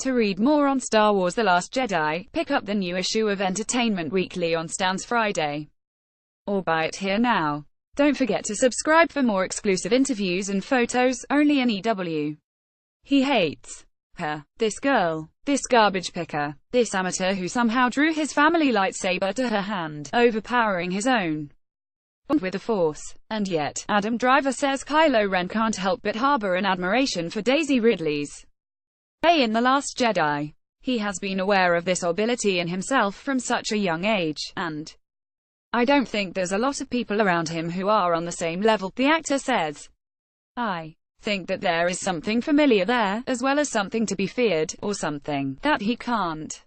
To read more on Star Wars: The Last Jedi, pick up the new issue of Entertainment Weekly on Stan's Friday. Or buy it here now. Don't forget to subscribe for more exclusive interviews and photos, only on EW. He hates her. This girl. This garbage picker. This amateur who somehow drew his family lightsaber to her hand, overpowering his own bond with the Force. And yet, Adam Driver says Kylo Ren can't help but harbor an admiration for Daisy Ridley's Rey in The Last Jedi. He has been aware of this ability in himself from such a young age, and I don't think there's a lot of people around him who are on the same level, the actor says. I think that there is something familiar there, as well as something to be feared, or something that he can't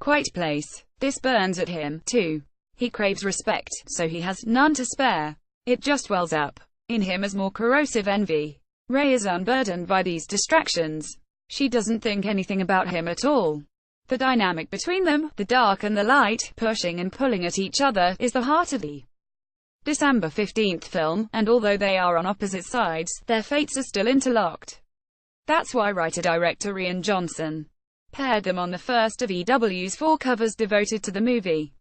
quite place. This burns at him, too. He craves respect, so he has none to spare. It just wells up in him as more corrosive envy. Rey is unburdened by these distractions. She doesn't think anything about him at all. The dynamic between them, the dark and the light, pushing and pulling at each other, is the heart of the December 15th film, and although they are on opposite sides, their fates are still interlocked. That's why writer-director Rian Johnson paired them on the first of EW's 4 covers devoted to the movie.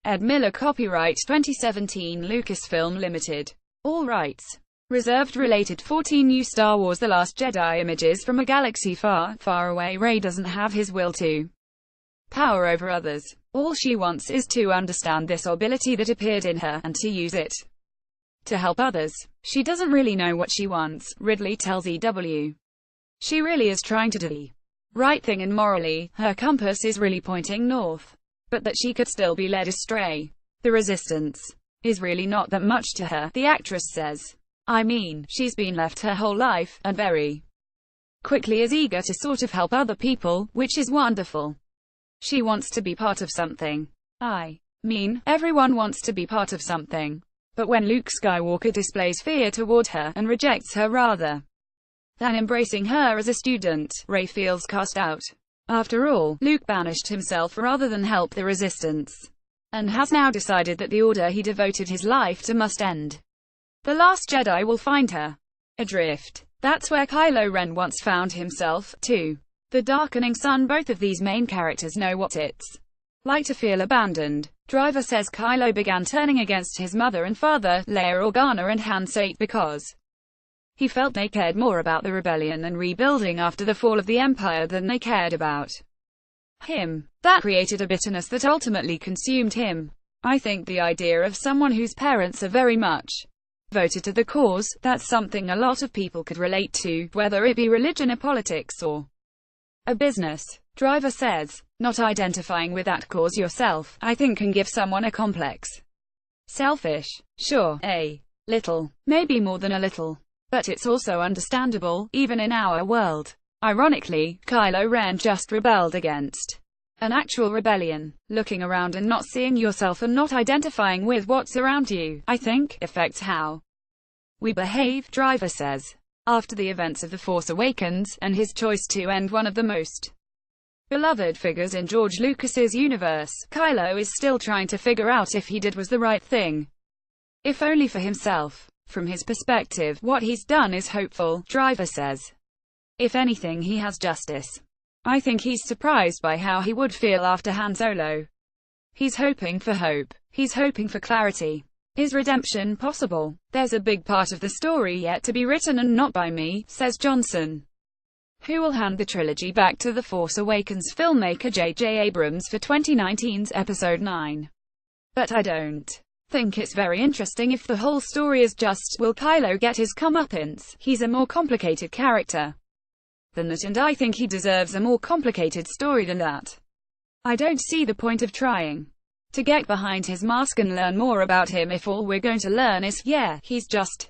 Ed Miller, copyright 2017, Lucasfilm Limited. All rights reserved. Related 14 new Star Wars: The Last Jedi images from a galaxy far, far away. Rey doesn't have his will to power over others. All she wants is to understand this ability that appeared in her, and to use it to help others. She doesn't really know what she wants, Ridley tells EW. She really is trying to do the right thing, and morally, her compass is really pointing north. But that she could still be led astray. The resistance is really not that much to her, the actress says. I mean, she's been left her whole life, and very quickly is eager to sort of help other people, which is wonderful. She wants to be part of something. I mean, everyone wants to be part of something. But when Luke Skywalker displays fear toward her, and rejects her rather than embracing her as a student, Rey feels cast out. After all, Luke banished himself rather than help the resistance, and has now decided that the order he devoted his life to must end. The Last Jedi will find her adrift. That's where Kylo Ren once found himself, too. The darkening sun. Both of these main characters know what it's like to feel abandoned. Driver says Kylo began turning against his mother and father, Leia Organa and Han Solo, because he felt they cared more about the rebellion and rebuilding after the fall of the Empire than they cared about him. That created a bitterness that ultimately consumed him. I think the idea of someone whose parents are very much devoted to the cause, that's something a lot of people could relate to, whether it be religion or politics or a business. Driver says, not identifying with that cause yourself, I think can give someone a complex. Selfish. Sure, a little. Maybe more than a little. But it's also understandable, even in our world. Ironically, Kylo Ren just rebelled against an actual rebellion. Looking around and not seeing yourself and not identifying with what's around you, I think, affects how we behave, Driver says. After the events of The Force Awakens, and his choice to end one of the most beloved figures in George Lucas's universe, Kylo is still trying to figure out if he did was the right thing. If only for himself. From his perspective, what he's done is hopeful, Driver says. If anything, he has justice. I think he's surprised by how he would feel after Han Solo. He's hoping for hope. He's hoping for clarity. Is redemption possible? There's a big part of the story yet to be written, and not by me, says Johnson, who will hand the trilogy back to The Force Awakens filmmaker J.J. Abrams for 2019's Episode 9. But I don't think it's very interesting if the whole story is just, will Kylo get his comeuppance? He's a more complicated character than that, and I think he deserves a more complicated story than that. I don't see the point of trying to get behind his mask and learn more about him if all we're going to learn is, yeah, he's just